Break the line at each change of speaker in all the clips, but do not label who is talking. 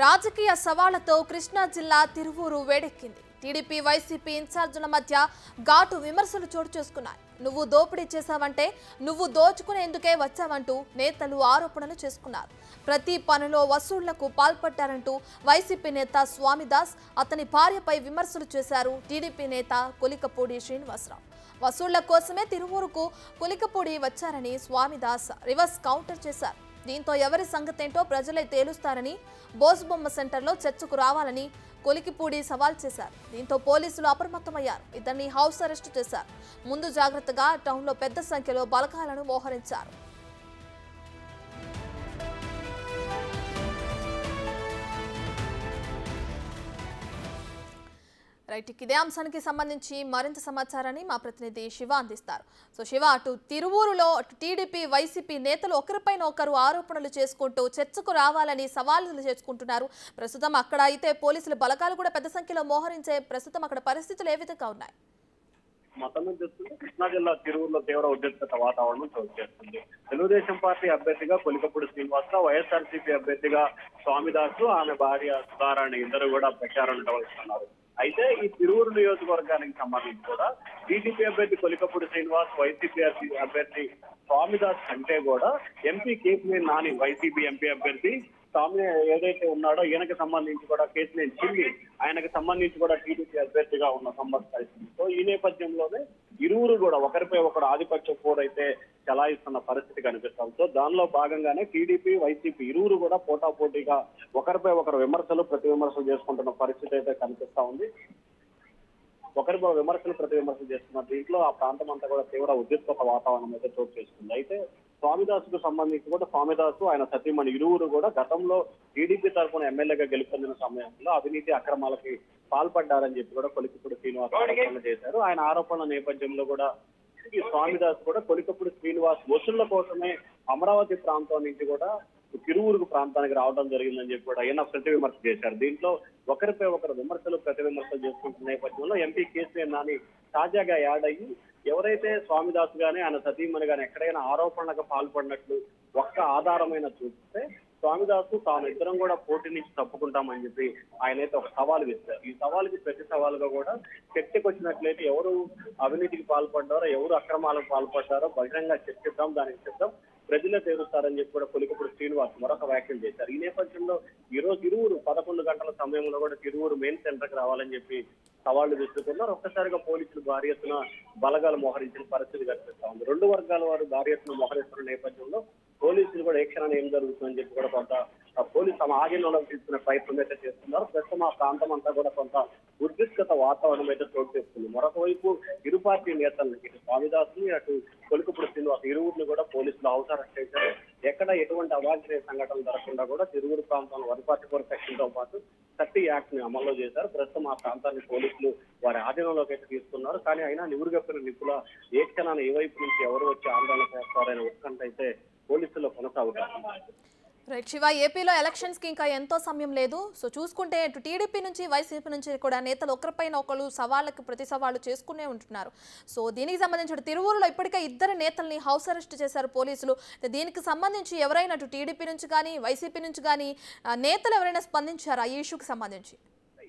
రాజకీయ సవాళ్లతో కృష్ణా జిల్లా తిరువూరు వేడెక్కింది. టీడీపీ వైసీపీ ఇన్ఛార్జీల మధ్య ఘాటు విమర్శలు చోటు చేసుకున్నాయి. నువ్వు దోపిడీ చేశావంటే నువ్వు దోచుకునేందుకే వచ్చావంటూ నేతలు ఆరోపణలు చేసుకున్నారు. ప్రతి పనిలో వసూళ్లకు పాల్పడ్డారంటూ వైసీపీ నేత స్వామిదాస్, అతని భార్యపై విమర్శలు చేశారు టీడీపీ నేత కొలికపూడి శ్రీనివాసరావు. వసూళ్ల కోసమే తిరువూరుకు కొలికపూడి వచ్చారని స్వామిదాస్ రివర్స్ కౌంటర్ చేశారు. దీంతో ఎవరి సంగతేంటో ప్రజలే తేలుస్తారని, బోసుబొమ్మ సెంటర్లో చర్చకు రావాలని కొలికిపూడి సవాల్ చేశారు. దీంతో పోలీసులు అప్రమత్తమయ్యారు. ఇద్దరిని హౌస్ అరెస్టు చేశారు. ముందు జాగ్రత్తగా టౌన్లో పెద్ద సంఖ్యలో బలగాలను మోహరించారు. రైట్, ఇదే అంశానికి సంబంధించి మరింత సమాచారాన్ని మా ప్రతినిధి శివ అందిస్తారు. సో శివ, అటు తిరువూరులో టీడీపీ వైసీపీ నేతలు ఒకరిపైన ఒకరు ఆరోపణలు చేసుకుంటూ చర్చకు రావాలని సవాళ్లు చేసుకుంటున్నారు. ప్రస్తుతం అక్కడ అయితే పోలీసుల బలగాలు కూడా పెద్ద సంఖ్యలో మోహరించే ప్రస్తుతం అక్కడ పరిస్థితులు ఏ విధంగా ఉన్నాయి?
మొత్తం చూస్తుంటే కృష్ణా జిల్లా తిరువురులో తీవ్ర ఉద్రిక్తత వాతావరణం చోటు చేస్తుంది. తెలుగుదేశం పార్టీ అభ్యర్థిగా కొలికపూడి శ్రీనివాసరావు, వైఎస్ఆర్సీపీ అభ్యర్థిగా స్వామిదాసు, ఆమె భార్య సుధారాణి ఇద్దరు కూడా ప్రచారం నిర్వహిస్తున్నారు. అయితే ఈ తిరువూరు నియోజకవర్గానికి సంబంధించి కూడా టీడీపీ అభ్యర్థి కొలికపూడి శ్రీనివాస్, వైసీపీ అభ్యర్థి స్వామిదాస్ కంటే కూడా MP Kesineni Nani, YCP MP అభ్యర్థి స్వామి ఏదైతే ఉన్నాడో ఈయనకి సంబంధించి కూడా కేసినేని చిన్ని, ఆయనకు సంబంధించి కూడా టీడీపీ అభ్యర్థిగా ఉన్న పరిస్థితి. సో ఈ నేపథ్యంలోనే ఇరువురు కూడా ఒకరిపై ఒకరు ఆధిపత్య పోరైతే చలాయిస్తున్న పరిస్థితి కనిపిస్తాం. సో దానిలో భాగంగానే టీడీపీ వైసీపీ ఇరువురు కూడా పోటాపోటీగా ఒకరిపై ఒకరు విమర్శలు ప్రతి విమర్శలు చేసుకుంటున్న పరిస్థితి అయితే కనిపిస్తా ఉంది. ఒకరిపై విమర్శలు ప్రతి విమర్శలు చేస్తున్న దీంట్లో ఆ ప్రాంతం అంతా కూడా తీవ్ర ఉద్రిక్తత వాతావరణం అయితే చోటు చేసుకుంది. అయితే స్వామిదాసుకు సంబంధించి కూడా స్వామిదాసు, ఆయన సతీమణి ఇరువురు కూడా గతంలో టీడీపీ తరఫున ఎమ్మెల్యేగా గెలుపొందిన సమయంలో అవినీతి అక్రమాలకి పాల్పడ్డారని చెప్పి కూడా కొలికపూడి శ్రీనివాస్ ఆరోపణలు చేశారు. ఆయన ఆరోపణల నేపథ్యంలో కూడా ఈ స్వామిదాస్ కూడా కొలికపూడి శ్రీనివాస్ వసూళ్ల కోసమే అమరావతి ప్రాంతం నుంచి కూడా తిరువూరుకు ప్రాంతానికి రావడం జరిగిందని చెప్పి కూడా ఆయన ప్రతి విమర్శ చేశారు. దీంట్లో ఒకరిపై ఒకరు విమర్శలు ప్రతి విమర్శలు చేసుకుంటున్న నేపథ్యంలో ఎంపీ కేసీఆర్ నాని తాజాగా యాడ్ అయ్యి ఎవరైతే స్వామిదాస్ గానీ ఆయన సతీమణి గానీ ఎక్కడైనా ఆరోపణలకు పాల్పడినట్లు ఒక్క ఆధారమైన చూస్తే స్వామిదాసు తాను ఇద్దరం కూడా పోటీ నుంచి తప్పుకుంటామని చెప్పి ఆయన అయితే ఒక సవాల్ విస్తారు. ఈ సవాలుకి ప్రతి సవాలుగా కూడా చర్చకు వచ్చినట్లయితే ఎవరు అవినీతికి పాల్పడ్డారో, ఎవరు అక్రమాలకు పాల్పడ్డారో బహిరంగ చర్చిద్దాం, దానికి సిద్ధం, ప్రజలే తేలుస్తారని చెప్పి కూడా కొలికపూడి శ్రీనివాస్ మరొక వ్యాఖ్యలు చేశారు. ఈ నేపథ్యంలో ఈ రోజు ఇరువురు 11 గంటల సమయంలో కూడా తిరువూరు మెయిన్ సెంటర్ కి రావాలని చెప్పి సవాళ్లు విసురుతున్నారు. ఒక్కసారిగా పోలీసులు భారీ ఎత్తున బలగాలు మోహరించిన పరిస్థితి కనిపిస్తా ఉంది. రెండు వర్గాల వారు భారీ ఎత్తున మోహరిస్తున్న నేపథ్యంలో పోలీసులు కూడా ఏ క్షణాన్ని ఏం జరుగుతుందని చెప్పి కూడా కొంత పోలీసు తమ ఆధీనంలోకి తీసుకునే ప్రయత్నం అయితే చేస్తున్నారు. ప్రస్తుతం ఆ ప్రాంతం అంతా కూడా కొంత ఉద్రిక్తత వాతావరణం అయితే చోటు చేస్తుంది. మరొక వైపు ఇరు పార్టీ నేతలను, ఇటు స్వామిదాసుని అటు కొలికపూడి శ్రీనివాస్ ఇరువురిని కూడా పోలీసులు హౌస్ అరెస్ట్ చేశారు. ఎక్కడ ఎటువంటి అవాంఛనీయ సంఘటనలు జరగకుండా కూడా తిరువురు ప్రాంతంలో 144 సెక్షన్ తో పాటు 30 యాక్ట్ ని అమల్లో చేశారు. ప్రస్తుతం ఆ ప్రాంతాన్ని పోలీసులు వారి ఆధీనంలోకి అయితే తీసుకున్నారు. కానీ అయినా నివురుగప్పిన నిపుల ఏ క్షణాన్ని ఏ వైపు నుంచి ఎవరు వచ్చి ఆందోళన చేస్తారనే ఉత్కంఠ అయితే పోలీసుల్లో కొనసాగుతారు.
రైట్ శివ, ఏపీలో ఎలక్షన్స్ కి ఇంకా ఎంతో సమయం లేదు. సో చూసుకుంటే ఇటు టీడీపీ నుంచి వైసీపీ నుంచి కూడా నేతలు ఒకరిపైన ఒకరు సవాళ్ళకి ప్రతి సవాళ్ళు చేసుకునే ఉంటున్నారు. సో దీనికి సంబంధించి తిరువూరులో ఇప్పటికే ఇద్దరు నేతల్ని హౌస్ అరెస్ట్ చేశారు పోలీసులు. దీనికి సంబంధించి ఎవరైనా అటు టీడీపీ నుంచి కానీ వైసీపీ నుంచి కానీ నేతలు ఎవరైనా స్పందించారా ఈ ఇష్యూకి సంబంధించి?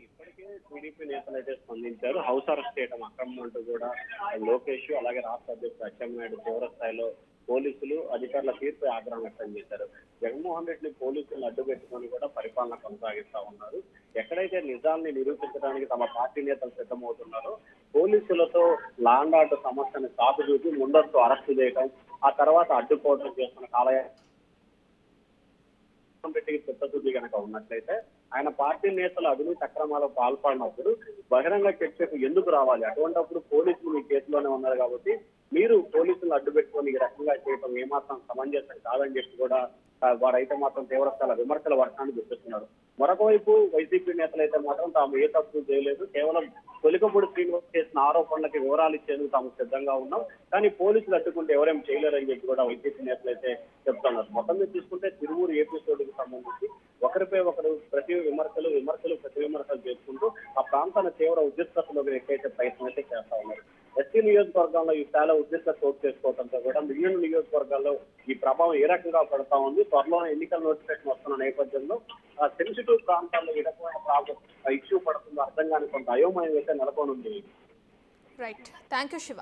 ఇప్పటికే టీడీపీ నేతలు అయితే స్పందించారు. హౌస్ అరెస్ట్ చేయడం అక్రమం అంటూ కూడా లోకేష్, అలాగే రాష్ట్ర అధ్యక్షుడు అచ్చెన్నాయుడు తీవ్ర స్థాయిలో పోలీసులు అధికారుల తీర్పై ఆగ్రహం వ్యక్తం చేశారు. జగన్మోహన్ రెడ్డిని పోలీసులను అడ్డుపెట్టుకొని కూడా పరిపాలన కొనసాగిస్తా ఉన్నారు. ఎక్కడైతే నిజాన్ని నిరూపించడానికి తమ పార్టీ నేతలు సిద్ధమవుతున్నారో పోలీసులతో లా అండ్ ఆర్డర్ సమస్యను సాకు చూపి ముందస్తు అరెస్టు చేయడం, ఆ తర్వాత అడ్డుకోవడం చేస్తున్న రెడ్డికి చిత్తశుద్ధి కనుక ఉన్నట్లయితే ఆయన పార్టీ నేతలు అవినీతి అక్రమాలకు పాల్పడినప్పుడు బహిరంగ చర్చకు ఎందుకు రావాలి? అటువంటిప్పుడు పోలీసులు మీ కేసులోనే ఉన్నారు కాబట్టి మీరు పోలీసులను అడ్డు పెట్టుకొని ఈ రకంగా చేయడం ఏమాత్రం సమంజసం కాదని చెప్పి కూడా వారైతే మాత్రం తీవ్రస్థాయిల విమర్శల వర్షాన్ని గుర్తిస్తున్నారు. మరొక వైపు వైసీపీ నేతలు అయితే మాత్రం తాము ఏ తప్పు చేయలేదు, కేవలం కొలికపూడి శ్రీనివాస్ చేసిన ఆరోపణలకి వివరాలు ఇచ్చేందుకు తాము సిద్ధంగా ఉన్నాం, కానీ పోలీసులు అడ్డుకుంటే ఎవరేం చేయలేరని చెప్పి కూడా వైసీపీ నేతలు అయితే చెప్తున్నారు. మొత్తం మీద తీసుకుంటే తిరువూరు ఎపిసోడ్కి సంబంధించి ఒకరిపై ఒకరు ప్రతి విమర్శలు ప్రతి విమర్శలు చేసుకుంటూ ఆ ప్రాంతాన్ని తీవ్ర ఉద్రిక్తతలోకి ఎక్కైతే ప్రయత్నం అయితే చేస్తా ఉన్నారు. ఎస్సీ నియోజకవర్గంలో ఈ చాలా ఉద్రిక్తత చోటు చేసుకోవడంతో కూడా మిగిలిన నియోజకవర్గాల్లో ఈ ప్రభావం ఏ రకంగా పడతా ఉంది, త్వరలో ఎన్నికల నోటిఫికేషన్ వస్తున్న నేపథ్యంలో సెన్సిటివ్ ప్రాంతాల్లో ఏ రకమైన ప్రాబ్లం ఇష్యూ పడుతుందో అర్థం కాని కొంత అయోమయం అయితే నెలకొనుంది.
Right, thank you Shiva.